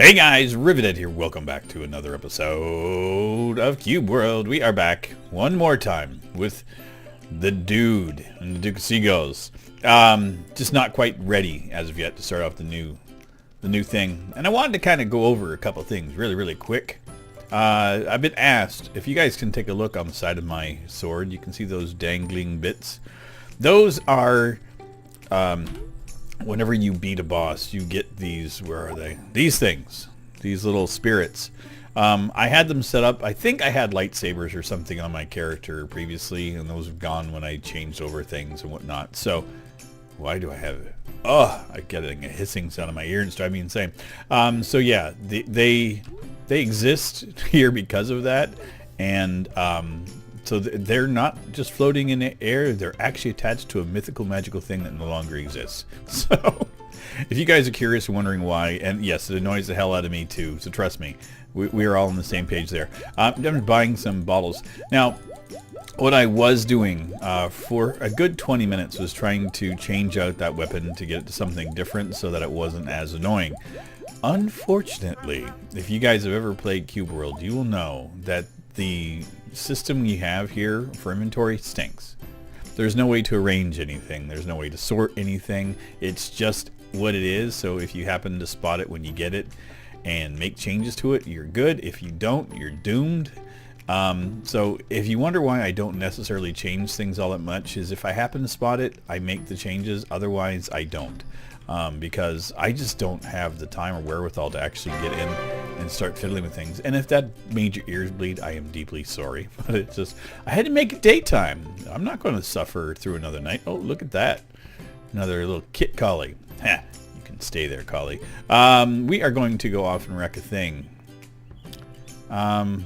Hey guys, Rivet here. Welcome back to another episode of Cube World. We are back one more time with the dude and the Duke of Seagulls. Just not quite ready as of yet to start off the new thing. And I wanted to kind of go over a couple things really quick. I've been asked if you guys can take a look on the side of my sword. You can see those dangling bits. Those are whenever you beat a boss, you get these, where are they? These things. These little spirits. I had them set up. I think I had lightsabers or something on my character previously, and those have gone when I changed over things and whatnot. So, why do I have it? Oh, I'm getting a hissing sound in my ear and it's driving me insane. So yeah, they exist here because of that. And so they're not just floating in the air, they're actually attached to a mythical magical thing that no longer exists. So if you guys are curious and wondering why, and yes, it annoys the hell out of me too, so trust me, we are all on the same page there. I'm buying some bottles. Now, what I was doing for a good 20 minutes was trying to change out that weapon to get it to something different so that it wasn't as annoying. Unfortunately, if you guys have ever played Cube World, you will know that the system we have here for inventory stinks. There's no way to arrange anything. There's no way to sort anything. It's just what it is. So if you happen to spot it when you get it and make changes to it, you're good. If you don't, you're doomed. So if you wonder why I don't necessarily change things all that much, is if I happen to spot it, I make the changes. Otherwise, I don't. Because I just don't have the time or wherewithal to actually get in and start fiddling with things. And if that made your ears bleed, I am deeply sorry. But it's just, I had to make it daytime. I'm not going to suffer through another night. Oh, look at that. Another little kit collie. Heh, you can stay there, collie. We are going to go off and wreck a thing. Let's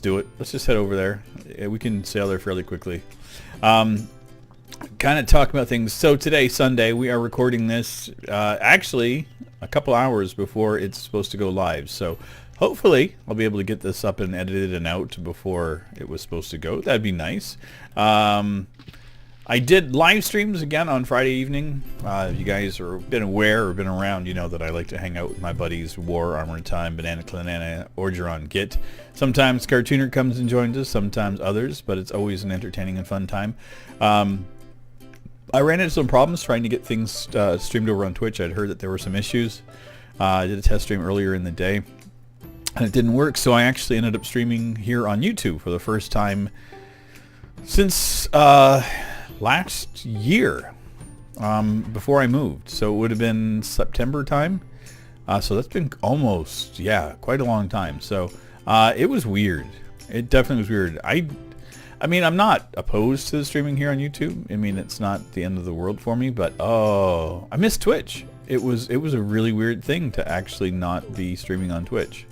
do it. Let's just head over there. We can sail there fairly quickly. Kind of talk about things. So today, Sunday, we are recording this actually a couple hours before it's supposed to go live. So hopefully I'll be able to get this up and edited and out before it was supposed to go. That'd be nice. I did live streams again on Friday evening. If you guys have been aware or been around, you know that I like to hang out with my buddies, War, Armor Time, Banana Clanana, Orgeron, Git. Sometimes Cartooner comes and joins us, sometimes others, but it's always an entertaining and fun time. I ran into some problems trying to get things streamed over on Twitch. I'd heard that there were some issues. I did a test stream earlier in the day, and it didn't work, so I actually ended up streaming here on YouTube for the first time since last year, before I moved. So it would have been September time. So that's been almost, quite a long time. So it was weird. It definitely was weird. I mean, I'm not opposed to the streaming here on YouTube. I mean, it's not the end of the world for me, but oh, I miss Twitch. It was a really weird thing to actually not be streaming on Twitch.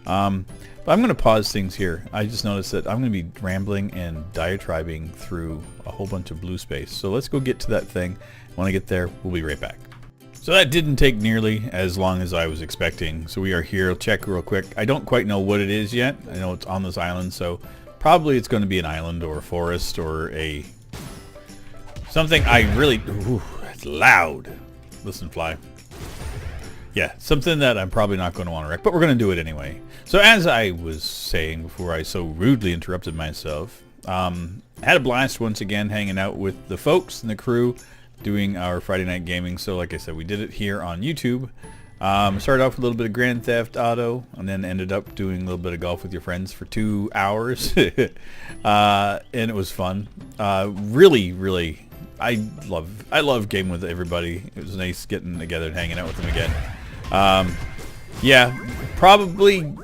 But I'm going to pause things here. I just noticed that I'm going to be rambling and diatribing through a whole bunch of blue space. So let's go get to that thing. When I get there, we'll be right back. So that didn't take nearly as long as I was expecting. So we are here. I'll check real quick. I don't quite know what it is yet. I know it's on this island, so probably it's going to be an island or a forest or a something. I really, ooh, it's loud. Listen, fly. Yeah, something that I'm probably not going to want to wreck, but we're going to do it anyway. So as I was saying before I so rudely interrupted myself, I had a blast once again hanging out with the folks and the crew doing our Friday night gaming. So like I said, we did it here on YouTube. Started off with a little bit of Grand Theft Auto and then ended up doing a little bit of golf with your friends for 2 hours. And it was fun. Really, I love gaming with everybody. It was nice getting together and hanging out with them again. Yeah, probably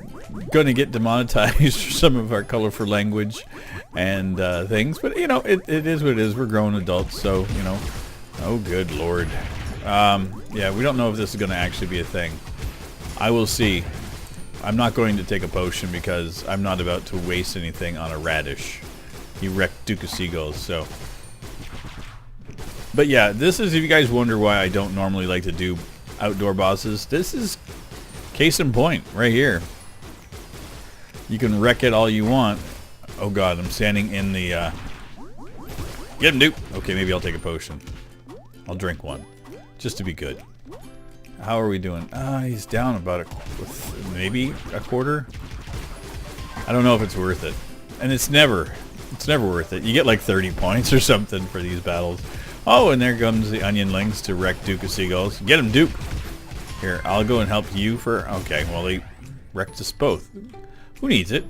going to get demonetized for some of our colorful language and things, but you know, it is what it is. We're grown adults, so you know. Oh, good Lord. Yeah, we don't know if this is going to actually be a thing. I will see. I'm not going to take a potion because I'm not about to waste anything on a radish. He wrecked Duke of Seagulls, so. But yeah, this is, if you guys wonder why I don't normally like to do outdoor bosses, this is case in point right here. You can wreck it all you want. Oh god, I'm standing in the get him, Duke. Okay, maybe I'll take a potion. I'll drink one just to be good. How are we doing? He's down about maybe a quarter. I don't know if it's worth it. And it's never worth it. You get like 30 points or something for these battles. Oh, and there comes the Onionlings to wreck Duke of Seagulls. Get him, Duke. Here, I'll go and help you for... Okay, well, they wrecked us both. Who needs it?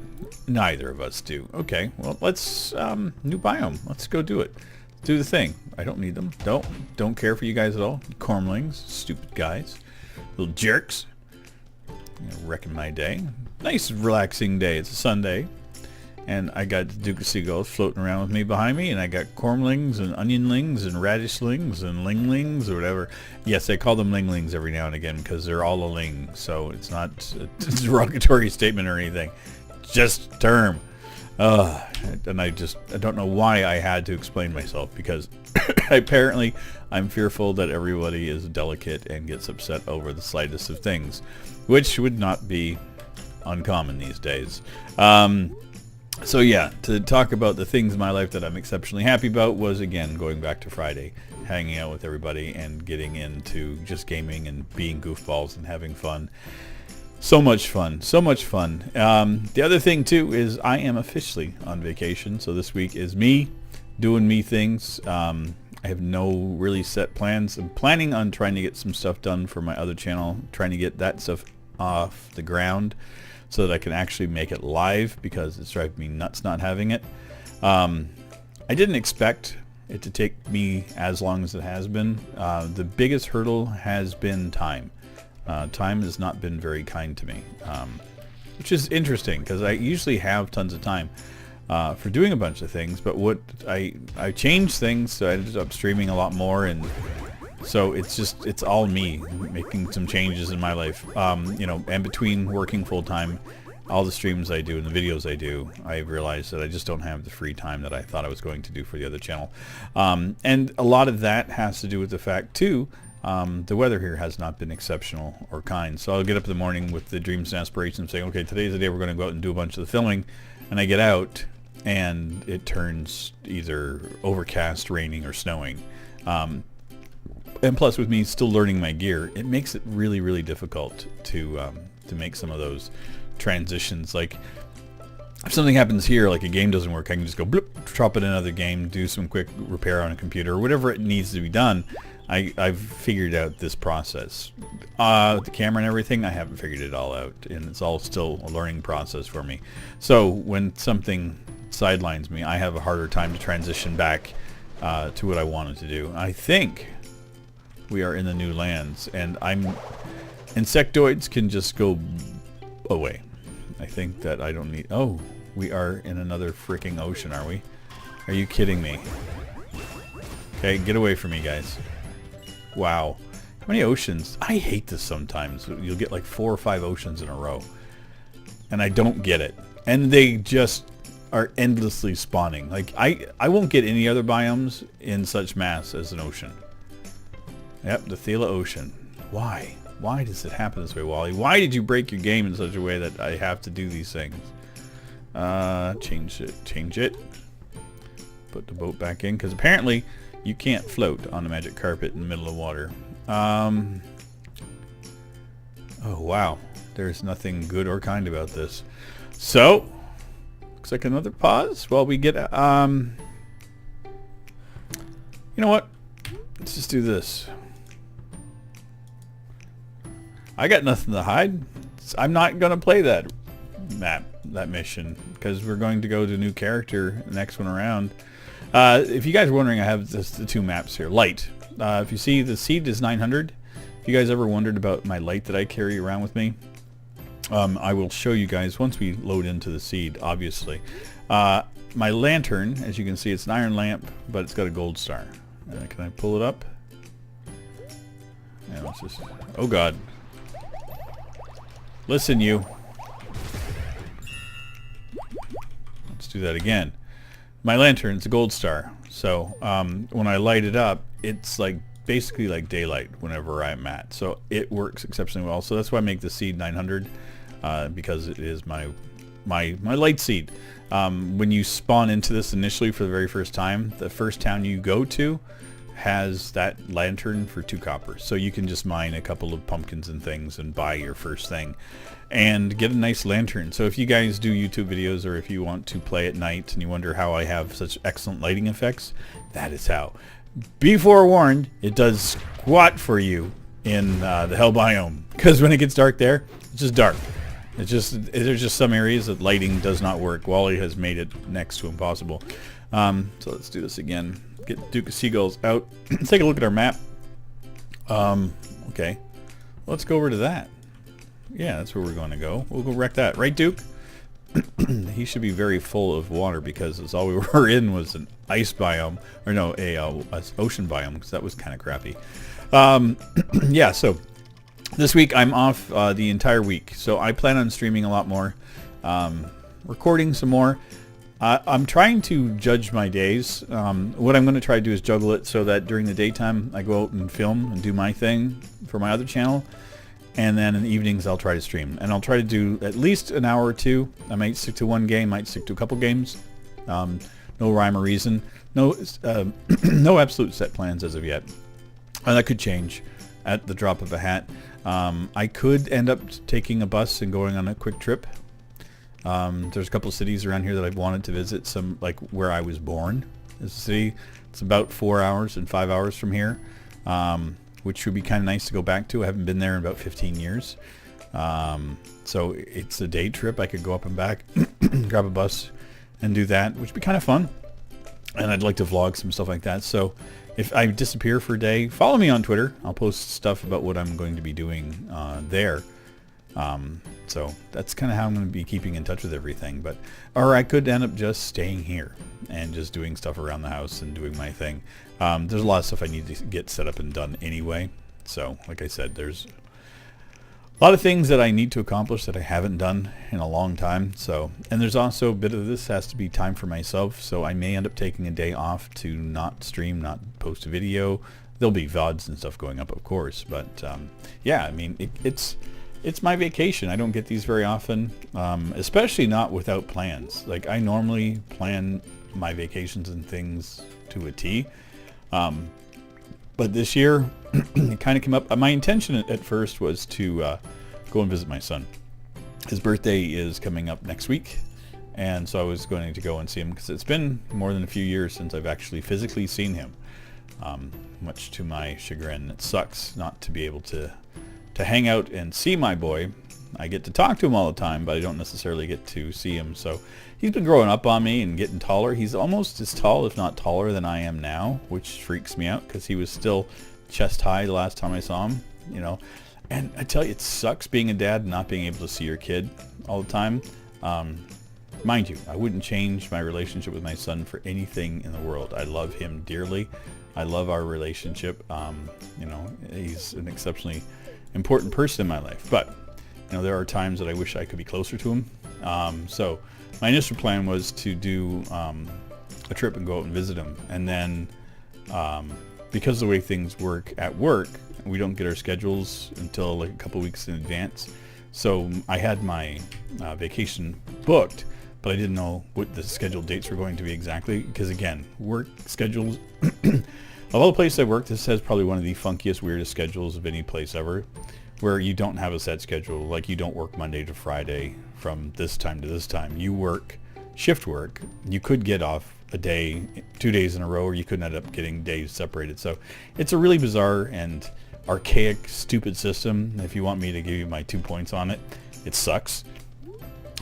Neither of us do. Okay, well, let's... new biome. Let's go do it. Do the thing. I don't need them. Don't care for you guys at all. Cormlings. Stupid guys. Little jerks. Wrecking my day. Nice relaxing day. It's a Sunday. And I got the Duke of Seagulls floating around with me behind me, and I got cormlings and onionlings and radishlings and linglings or whatever. Yes, I call them linglings every now and again because they're all a ling, so it's not a derogatory statement or anything. Just a term. And I don't know why I had to explain myself, because apparently I'm fearful that everybody is delicate and gets upset over the slightest of things, which would not be uncommon these days. So yeah, to talk about the things in my life that I'm exceptionally happy about was, again, going back to Friday, hanging out with everybody and getting into just gaming and being goofballs and having fun. So much fun. So much fun. The other thing, too, is I am officially on vacation. So this week is me doing me things. I have no really set plans. I'm planning on trying to get some stuff done for my other channel, trying to get that stuff off the ground so that I can actually make it live, because it's driving me nuts not having it. I didn't expect it to take me as long as it has been. The biggest hurdle has been time. Time has not been very kind to me, which is interesting because I usually have tons of time for doing a bunch of things, but what I changed things, so I ended up streaming a lot more, and so it's all me making some changes in my life. And between working full-time, all the streams I do and the videos I do, I've realized that I just don't have the free time that I thought I was going to do for the other channel. And a lot of that has to do with the fact, too, the weather here has not been exceptional or kind. So I'll get up in the morning with the dreams and aspirations saying, okay, today's the day we're going to go out and do a bunch of the filming. And I get out and it turns either overcast, raining, or snowing. And plus, with me still learning my gear, it makes it really, really difficult to make some of those transitions. Like, if something happens here, like a game doesn't work, I can just go bloop, drop it in another game, do some quick repair on a computer, or whatever it needs to be done. I've figured out this process. The camera and everything, I haven't figured it all out, and it's all still a learning process for me. So when something sidelines me, I have a harder time to transition back to what I wanted to do. I think we are in the new lands, and insectoids can just go away. I think that I don't need... Oh, we are in another freaking ocean, are we? Are you kidding me? Okay, get away from me, guys. Wow. How many oceans? I hate this sometimes. You'll get like 4 or 5 oceans in a row. And I don't get it. And they just are endlessly spawning. Like, I won't get any other biomes in such mass as an ocean. Yep, the Thela Ocean. Why? Why does it happen this way, Wally? Why did you break your game in such a way that I have to do these things? Change it. Put the boat back in, because apparently you can't float on a magic carpet in the middle of water. Oh, wow. There's nothing good or kind about this. So, looks like another pause while we get... You know what? Let's just do this. I got nothing to hide. I'm not going to play that mission, because we're going to go to a new character the next one around. If you guys are wondering, I have the 2 maps here. Light. If you see, the seed is 900. If you guys ever wondered about my light that I carry around with me, I will show you guys once we load into the seed, obviously. My lantern, as you can see, it's an iron lamp, but it's got a gold star. Can I pull it up? Yeah, let's just... Oh, God. Listen, you. Let's do that again. My lantern's a gold star, so when I light it up, it's like basically like daylight whenever I'm at. So it works exceptionally well. So that's why I make the seed 900, because it is my light seed. When you spawn into this initially for the very first time, the first town you go to has that lantern for 2 copper. So you can just mine a couple of pumpkins and things and buy your first thing and get a nice lantern. So if you guys do YouTube videos, or if you want to play at night and you wonder how I have such excellent lighting effects, that is how. Be forewarned, it does squat for you in the hell biome, because when it gets dark there, it's just dark. There's just some areas that lighting does not work. Wally has made it next to impossible. So let's do this again. Get Duke of Seagulls out. Let's take a look at our map. Okay, let's go over to that. Yeah, that's where we're going to go. We'll go wreck that, right, Duke? He should be very full of water, because it's all we were in was an ice biome, or no, a ocean biome, because that was kind of crappy. Yeah, so this week I'm off the entire week, so I plan on streaming a lot more, recording some more. I'm trying to judge my days. What I'm going to try to do is juggle it so that during the daytime I go out and film and do my thing for my other channel, and then in the evenings I'll try to stream. And I'll try to do at least an hour or two. I might stick to one game, might stick to a couple games. No rhyme or reason. No, no absolute set plans as of yet. That could change at the drop of a hat. I could end up taking a bus and going on a quick trip. There's a couple of cities around here that I've wanted to visit. Some, like where I was born is a city. It's about 4 hours and 5 hours from here, which would be kind of nice to go back to. I haven't been there in about 15 years. So it's a day trip. I could go up and back, grab a bus and do that, which would be kind of fun. And I'd like to vlog some stuff like that. So if I disappear for a day, follow me on Twitter. I'll post stuff about what I'm going to be doing there. So that's kind of how I'm going to be keeping in touch with everything. Or I could end up just staying here and just doing stuff around the house and doing my thing. There's a lot of stuff I need to get set up and done anyway. So like I said, there's a lot of things that I need to accomplish that I haven't done in a long time. So, and there's also a bit of this has to be time for myself. So I may end up taking a day off to not stream, not post a video. There'll be VODs and stuff going up, of course. But yeah, I mean, it's my vacation. I don't get these very often, especially not without plans. Like I normally plan my vacations and things to a T. But this year, it kind of came up. My intention at first was to go and visit my son. His birthday is coming up next week, and so I was going to go and see him, because it's been more than a few years since I've actually physically seen him, much to my chagrin. It sucks not to be able to hang out and see my boy. I get to talk to him all the time, but I don't necessarily get to see him. So he's been growing up on me and getting taller. He's almost as tall, if not taller, than I am now, which freaks me out, because he was still chest high the last time I saw him, you know. And I tell you, it sucks being a dad and not being able to see your kid all the time. Mind you, I wouldn't change my relationship with my son for anything in the world. I love him dearly. I love our relationship. You know, he's an exceptionally important person in my life, but you know, there are times that I wish I could be closer to him. So my initial plan was to do a trip and go out and visit him, and then because of the way things work at work, we don't get our schedules until like a couple weeks in advance. So I had my vacation booked, but I didn't know what the scheduled dates were going to be exactly, because again, work schedules of all the places I work, this has probably one of the funkiest, weirdest schedules of any place ever, where you don't have a set schedule. Like you don't work Monday to Friday from this time to this time. You work shift work. You could get off a day, 2 days in a row, or you could end up getting days separated. So it's a really bizarre and archaic, stupid system. If you want me to give you my 2 points on it, it sucks.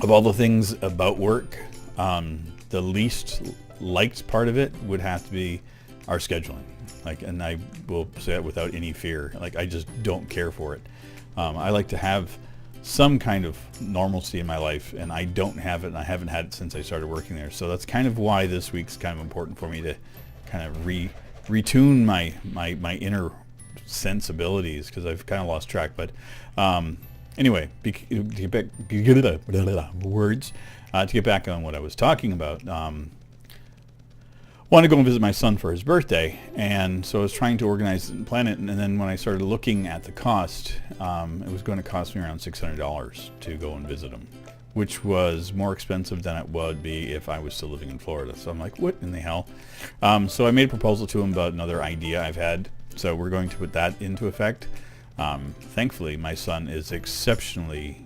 Of all the things about work, the least liked part of it would have to be our scheduling. Like, and I will say that without any fear. Like, I just don't care for it. I like to have some kind of normalcy in my life, and I don't have it, and I haven't had it since I started working there. So that's kind of why this week's kind of important for me, to kind of retune my inner sensibilities, because I've kind of lost track. But anyway, to get back on what I was talking about. Want to go and visit my son for his birthday, and so I was trying to organize it and plan it, and then when I started looking at the cost, it was going to cost me around $600 to go and visit him. which was more expensive than it would be if I was still living in Florida. So I'm like, what in the hell? So I made a proposal to him about another idea I've had. So we're going to put that into effect. Thankfully, my son is exceptionally...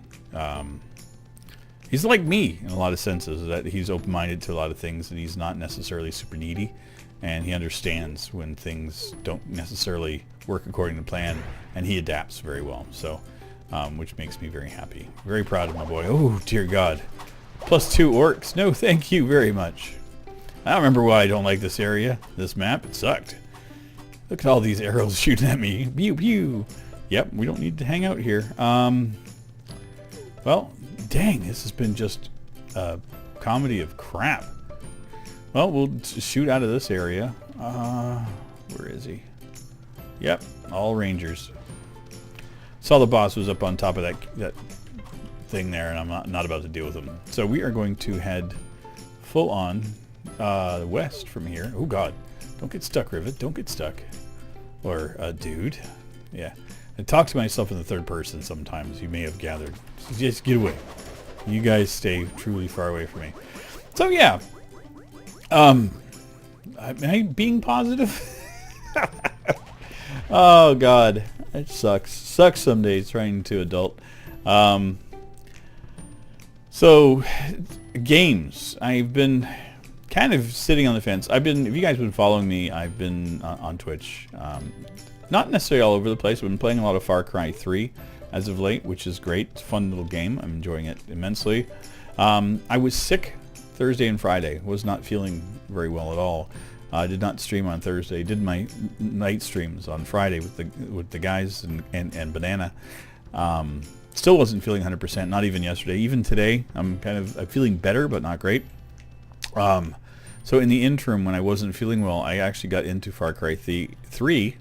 he's like me in a lot of senses, that he's open-minded to a lot of things, and he's not necessarily super needy, and he understands when things don't necessarily work according to plan, and he adapts very well. So, which makes me very happy. Very proud of my boy. Oh, dear God. +2 orcs. No, thank you very much. I don't remember why I don't like this area. This map, it sucked. Look at all these arrows shooting at me. Pew, pew. Yep, we don't need to hang out here. Well, dang, this has been just a comedy of crap. Well, we'll shoot out of this area. Where is he? Yep, all rangers. Saw the boss was up on top of that thing there, and I'm not about to deal with him. So we are going to head full on west from here. Oh God, don't get stuck, Rivet. Don't get stuck. Or dude. Yeah. I talk to myself in the third person sometimes. You may have gathered. So just get away. You guys stay truly far away from me. So yeah. Am I being positive? Oh God. It sucks. Sucks some days trying to adult. So games. I've been kind of sitting on the fence. If you guys have been following me, I've been on Twitch. Not necessarily all over the place. I've been playing a lot of Far Cry 3 as of late, which is great. It's a fun little game. I'm enjoying it immensely. I was sick Thursday and Friday. Was not feeling very well at all. I did not stream on Thursday. Did my night streams on Friday with the guys and Banana. Still wasn't feeling 100%. Not even yesterday. Even today, I'm feeling better, but not great. So in the interim, when I wasn't feeling well, I actually got into Far Cry 3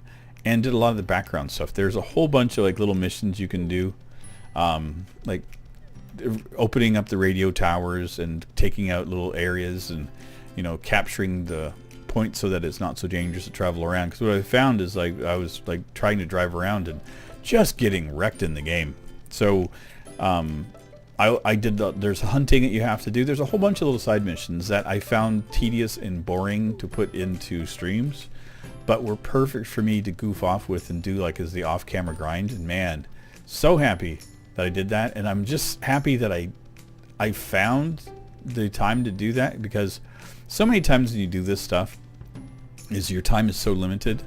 and did a lot of the background stuff. There's a whole bunch of like little missions you can do, like opening up the radio towers and taking out little areas, and capturing the point so that it's not so dangerous to travel around. Because what I found is I was trying to drive around and just getting wrecked in the game. So I did there's hunting that you have to do. There's a whole bunch of little side missions that I found tedious and boring to put into streams, but were perfect for me to goof off with and do as the off-camera grind. And man, so happy that I did that. And I'm just happy that I found the time to do that, because so many times when you do this stuff is your time is so limited.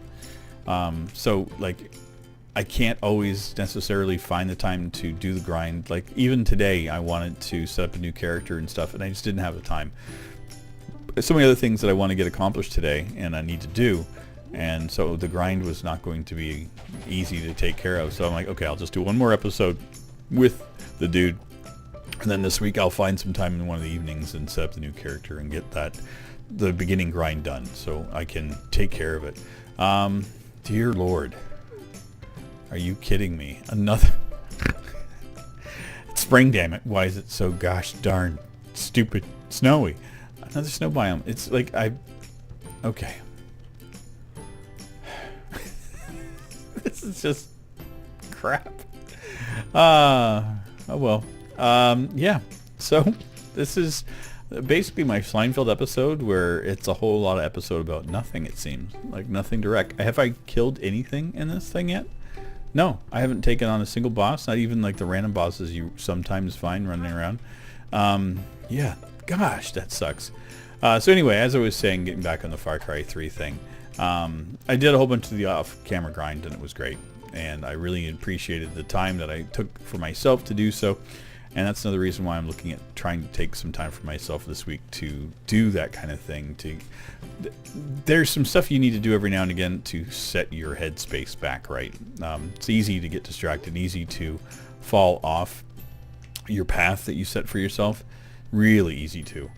So I can't always necessarily find the time to do the grind. Even today, I wanted to set up a new character and stuff, and I just didn't have the time. So many other things that I want to get accomplished today, and I need to do, and so the grind was not going to be easy to take care of. So I'm like, okay, I'll just do one more episode with the dude, and then this week I'll find some time in one of the evenings and set up the new character and get the beginning grind done, so I can take care of it. Dear Lord. Are you kidding me? Another... It's spring, damn it. Why is it so gosh darn stupid snowy? Another snow biome. It's okay. This is just crap. Oh well. Yeah. So this is basically my Seinfeld episode, where it's a whole lot of episode about nothing, it seems. Nothing direct. Have I killed anything in this thing yet? No, I haven't taken on a single boss, not even the random bosses you sometimes find running around. Yeah, gosh, that sucks. So anyway, as I was saying, getting back on the Far Cry 3 thing, I did a whole bunch of the off-camera grind, and it was great. And I really appreciated the time that I took for myself to do so. And that's another reason why I'm looking at trying to take some time for myself this week to do that kind of thing. There's some stuff you need to do every now and again to set your headspace back right. It's easy to get distracted, easy to fall off your path that you set for yourself. Really easy to.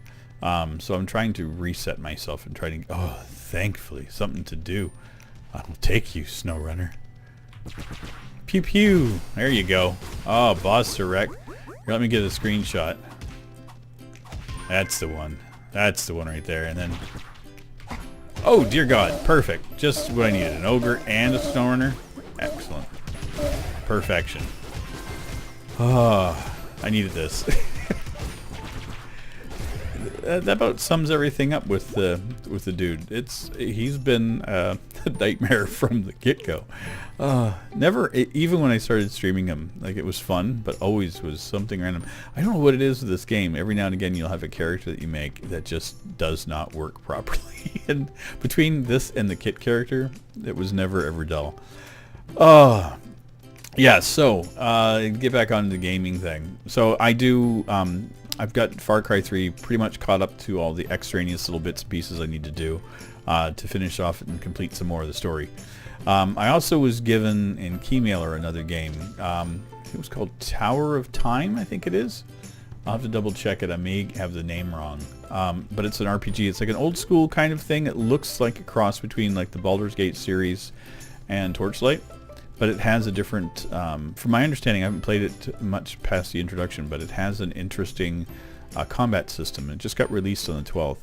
So I'm trying to reset myself and trying to... Oh, thankfully, something to do. I'll take you, SnowRunner. Pew pew. There you go. Oh, boss direct. Here, let me get a screenshot. That's the one. That's the one right there. And then... Oh, dear God. Perfect. Just what I needed. An ogre and a SnowRunner. Excellent. Perfection. Oh, I needed this. that about sums everything up with the dude. He's been a nightmare from the get-go. Never, even when I started streaming him, like, it was fun, but always was something random. I don't know what it is with this game. Every now and again you'll have a character that you make that just does not work properly. And between this and the Kit character, it was never ever dull. Yeah, so get back on the gaming thing. So I do, I've got Far Cry 3 pretty much caught up to all the extraneous little bits and pieces I need to do to finish off and complete some more of the story. I also was given in Keymailer another game. It was called Tower of Time, I think it is. I'll have to double check it. I may have the name wrong. But it's an RPG. It's like an old school kind of thing. It looks like a cross between like the Baldur's Gate series and Torchlight. But it has a different, from my understanding, I haven't played it much past the introduction, but it has an interesting combat system. It just got released on the 12th.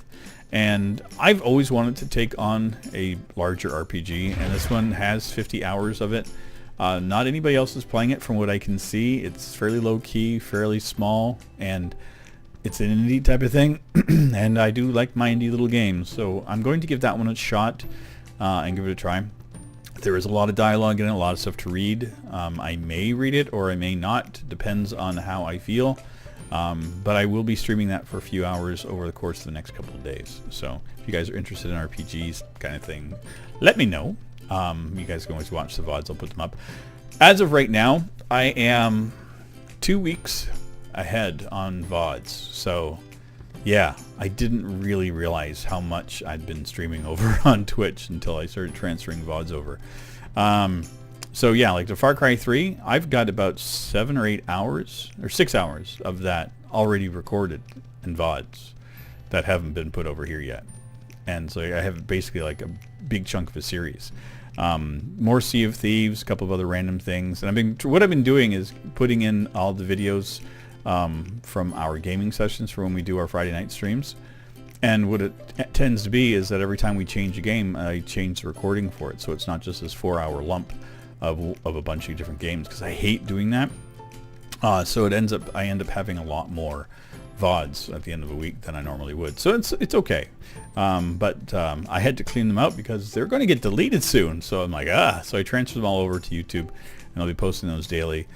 And I've always wanted to take on a larger RPG, and this one has 50 hours of it. Not anybody else is playing it from what I can see. It's fairly low-key, fairly small, and it's an indie type of thing. And I do like my indie little games, so I'm going to give that one a shot and give it a try. There is a lot of dialogue in it, a lot of stuff to read. I may read it or I may not, depends on how I feel. But I will be streaming that for a few hours over the course of the next couple of days. So if you guys are interested in RPGs kind of thing, let me know. You guys can always watch the VODs, I'll put them up. As of right now, I am 2 weeks ahead on VODs. So yeah, I didn't really realize how much I'd been streaming over on Twitch until I started transferring VODs over. So yeah, like the Far Cry 3, I've got about 7 or 8 hours, or 6 hours of that already recorded in VODs that haven't been put over here yet. And so I have basically like a big chunk of a series. More Sea of Thieves, a couple of other random things. And what I've been doing is putting in all the videos from our gaming sessions for when we do our Friday night streams. And what it tends to be is that every time we change a game, I change the recording for it. So it's not just this 4-hour lump of a bunch of different games, because I hate doing that. So I end up having a lot more VODs at the end of a week than I normally would. So it's okay. But I had to clean them out because they're going to get deleted soon. So I'm like, so I transferred them all over to YouTube, and I'll be posting those daily.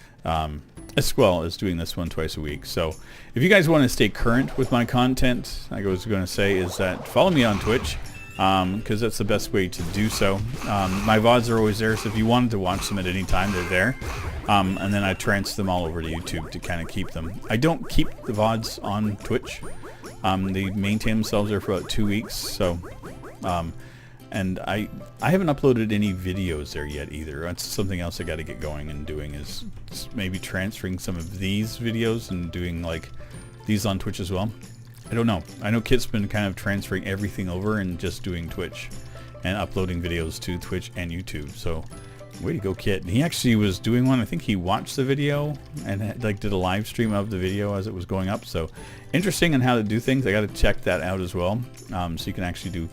As well as doing this one twice a week. So if you guys want to stay current with my content, like I was going to say, is that follow me on Twitch, because that's the best way to do so. My VODs are always there, so if you wanted to watch them at any time, they're there. And then I transfer them all over to YouTube to kind of keep them. I don't keep the VODs on Twitch. They maintain themselves there for about 2 weeks. So and I haven't uploaded any videos there yet either. That's something else I got to get going and doing, is maybe transferring some of these videos and doing like these on Twitch as well. I don't know. I know Kit's been kind of transferring everything over and just doing Twitch and uploading videos to Twitch and YouTube. So way to go, Kit. And he actually was doing one. I think he watched the video and like did a live stream of the video as it was going up. So interesting on how to do things. I got to check that out as well. So you can actually do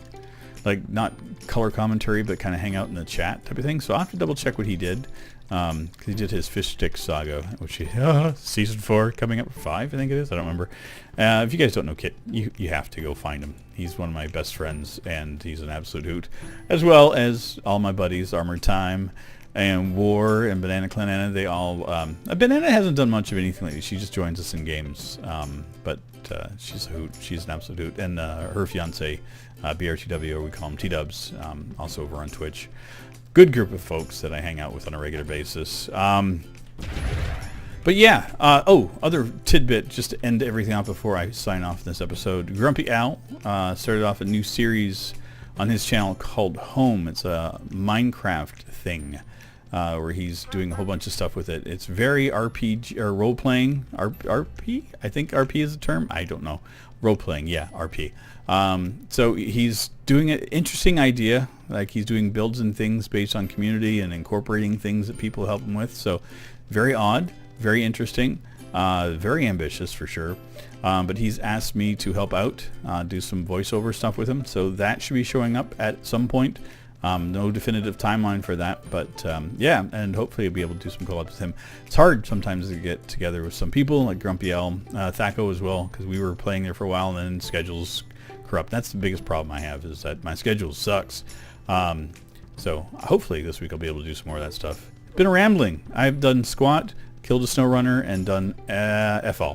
like not color commentary, but kind of hang out in the chat type of thing. So I'll have to double check what he did. Because he did his Fish Stick Saga, which he, season 4 coming up, 5 I think it is. I don't remember. If you guys don't know Kit, you have to go find him. He's one of my best friends, and he's an absolute hoot. As well as all my buddies, Armored Time and War and Banana Clanana. They all Banana hasn't done much of anything lately. She just joins us in games, but she's a hoot. She's an absolute hoot. And her fiance, BRTW, or we call him T-Dubs, also over on Twitch. Good group of folks that I hang out with on a regular basis. But yeah, other tidbit just to end everything out before I sign off this episode. Grumpy Al started off a new series on his channel called Home. It's a Minecraft thing where he's doing a whole bunch of stuff with it. It's very RPG or role-playing. RP? I think RP is the term. I don't know. Role-playing, yeah, RP. So he's doing an interesting idea. Like he's doing builds and things based on community and incorporating things that people help him with. So very odd, very interesting, very ambitious for sure. But he's asked me to help out, do some voiceover stuff with him. So that should be showing up at some point No definitive timeline for that, but yeah, and hopefully I'll be able to do some collabs with him. It's hard sometimes to get together with some people, like Grumpy L, Thaco as well, because we were playing there for a while and then schedules corrupt. That's the biggest problem I have, is that my schedule sucks. So hopefully this week I'll be able to do some more of that stuff. Been rambling. I've done Squat, killed a snow runner, and done FL.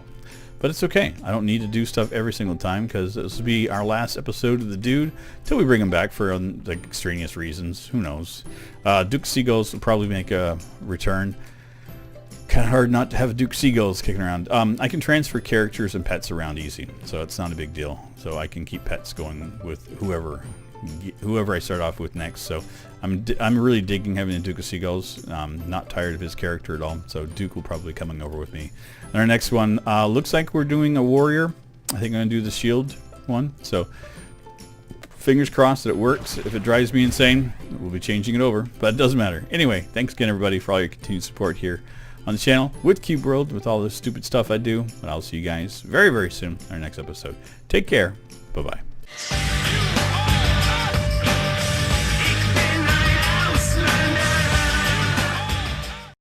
But it's okay. I don't need to do stuff every single time, because this will be our last episode of the dude until we bring him back for like extraneous reasons. Who knows? Duke Seagulls will probably make a return. Kind of hard not to have Duke Seagulls kicking around. I can transfer characters and pets around easy, so it's not a big deal. So I can keep pets going with whoever I start off with next. So I'm really digging having a Duke of Seagulls. Not tired of his character at all. So Duke will probably be coming over with me. And our next one looks like we're doing a warrior. I think I'm going to do the shield one. So fingers crossed that it works. If it drives me insane, we'll be changing it over. But it doesn't matter. Anyway, thanks again everybody for all your continued support here on the channel with Cube World, with all this stupid stuff I do. But I'll see you guys very, very soon in our next episode. Take care. Bye-bye.